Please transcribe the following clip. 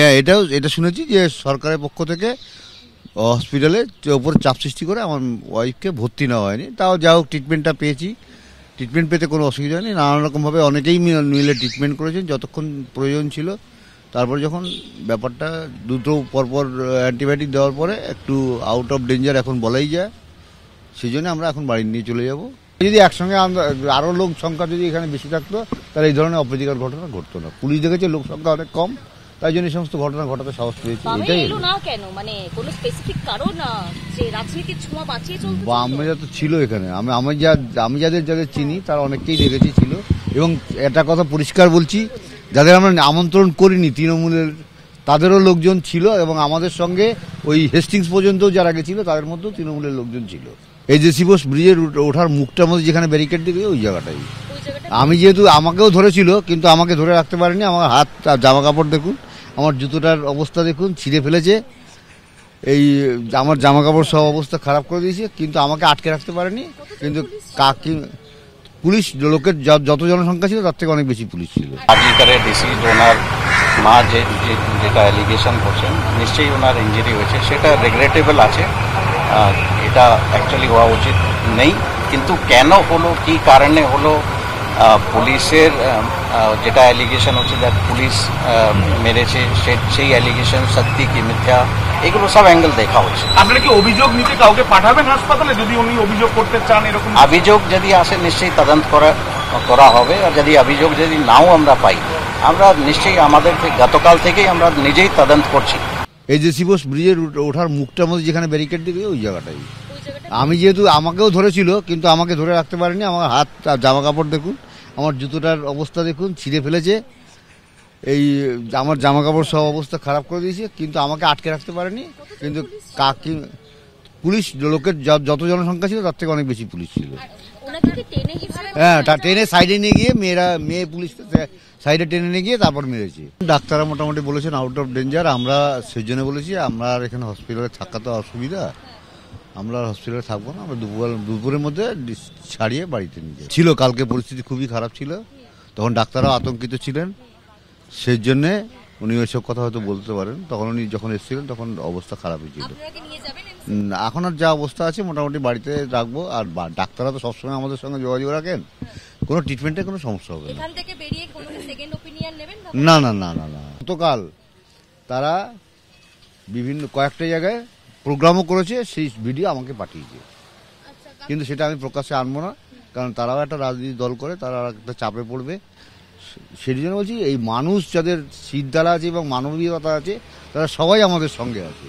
হ্যাঁ, এটা শুনেছি যে সরকারের পক্ষ থেকে হসপিটালে ওপরে চাপ সৃষ্টি করে আমার ওয়াইফকে ভর্তি নেওয়া হয়নি। তাও যা হোক ট্রিটমেন্টটা পেয়েছি, ট্রিটমেন্ট পেতে কোনো অসুবিধা নেই। নানান রকমভাবে অনেকেই মিলে ট্রিটমেন্ট করেছেন যতক্ষণ প্রয়োজন ছিল। তারপরে যখন ব্যাপারটা দুটো পরপর অ্যান্টিবায়োটিক দেওয়ার পরে একটু আউট অফ ডেঞ্জার এখন বলাই যায়, সেই জন্য আমরা এখন বাড়ি নিয়ে চলে যাব। যদি একসঙ্গে আরও লোক সংখ্যা যদি এখানে বেশি থাকতো তাহলে এই ধরনের অপ্রীতিকর ঘটনা ঘটতো না। পুলিশ দেখেছে লোক সংখ্যা অনেক কম, তাই জন্য এই সমস্ত ঘটনা ঘটাতে সাহস পেয়েছে। এটাই না কেন, মানে কোনো স্পেসিফিক কারণ না যে রাজনীতির ছোঁয়া বাঁচিয়ে চলতে বামেরা তো ছিল এখানে। আমি যাদের চিনি তারা অনেককেই দেখেছি ছিল। এবং একটা কথা পরিষ্কার বলছি, যাদের আমরা আমন্ত্রণ করিনি তৃণমূলের তাদেরও লোকজন ছিল, এবং আমাদের সঙ্গে ওই হেস্টিংস পর্যন্ত যারা গেছিল তাদের মধ্যেও তৃণমূলের লোকজন ছিল। এই যে শিবস ব্রিজের ওঠার মুখটার মধ্যে যেখানে ব্যারিকেড দিকে ওই জায়গাটাই আমি যেহেতু আমাকেও ধরেছিল, কিন্তু আমাকে ধরে রাখতে পারেনি। আমার হাত জামা কাপড় দেখুন, আমার জুতোটার অবস্থা দেখুন, ছিঁড়ে ফেলেছে। এই আমার জামা কাপড় সব অবস্থা খারাপ করে দিয়েছে, কিন্তু আমাকে আটকে রাখতে পারেনি। কিন্তু পুলিশ লোকের যত জনসংখ্যা ছিল তার থেকে অনেক বেশি পুলিশ ছিল। ডিসিজ ওনার মা যেটা অ্যালিগেশন করছেন, নিশ্চয়ই ওনার ইঞ্জুরি হয়েছে, সেটা রেগুলেটেবল আছে। এটা অ্যাকচুয়ালি হওয়া উচিত নেই, কিন্তু কেন হলো, কি কারণে হলো, পুলিশের যেটা অ্যালিগেশন হচ্ছে যে পুলিশ মেরেছে, সেই অ্যালিগেশন সত্যি কি মিথ্যা, এগুলো সব অ্যাঙ্গেল দেখা হচ্ছে। আপনারা কি অভিযোগ নিতে কাউকে পাঠাবেন হাসপাতালে যদি উনি অভিযোগ করতে চান? এরকম অভিযোগ যদি আসে নিশ্চয়ই তদন্ত করা হবে। আর যদি অভিযোগ যদি নাও আমরা পাই, আমরা নিশ্চয়ই আমাদের গতকাল থেকেই আমরা নিজেই তদন্ত করছি। এই যে শিবস ব্রিজের ওঠার মুখটার মধ্যে যেখানে ব্যারিকেড দিকে ওই জায়গাটাই আমি যেহেতু আমাকেও ধরেছিল, কিন্তু আমাকে ধরে রাখতে পারেনি। আমার হাত জামা কাপড় দেখুন, আমার জুতোটার অবস্থা দেখুন, ছিঁড়ে ফেলেছে। এই আমার জামা কাপড় সব অবস্থা খারাপ করে দিয়েছে, কিন্তু আমাকে আটকে রাখতে পারেনি। কিন্তু পুলিশ লোকের যত জনসংখ্যা ছিল তার থেকে অনেক বেশি পুলিশ ছিল। হ্যাঁ, টেনে সাইডে নিয়ে গিয়ে মেয়ে পুলিশ সাইডে টেনে নিয়ে গিয়ে তারপর মেরেছে। ডাক্তাররা মোটামুটি বলেছেন আউট অফ ডেঞ্জার। আমরা সেই জন্য বলেছি আমরা এখানে হসপিটালে থাকা তো অসুবিধা, আমরা হসপিটালে থাকবো না। আমরা দুপুরের মধ্যে ছাড়িয়ে বাড়িতে নিয়ে যাই। ছিল কালকে পরিস্থিতি খুবই খারাপ ছিল, তখন ডাক্তাররাও আতঙ্কিত ছিলেন। সেই জন্যে উনি ওইসব কথা হয়তো বলতে পারেন। তখন উনি যখন এসেছিলেন তখন অবস্থা খারাপ হয়েছিল। এখন আর যা অবস্থা আছে মোটামুটি বাড়িতে রাখবো। আর ডাক্তাররা তো সবসময় আমাদের সঙ্গে যোগাযোগ রাখেন, কোনো ট্রিটমেন্টে কোনো সমস্যা হবে না। না না না না না গতকাল তারা বিভিন্ন কয়েকটা জায়গায় প্রোগ্রামও করেছে, সেই ভিডিও আমাকে পাঠিয়েছে। কিন্তু সেটা আমি প্রকাশ্যে আনবো না, কারণ তারাও একটা রাজনীতি দল করে, তারা একটা চাপে পড়বে। সেই জন্য বলছি, এই মানুষ যাদের সিদ্ধারা আছে এবং মানবীয়তা আছে, তারা সবাই আমাদের সঙ্গে আছে।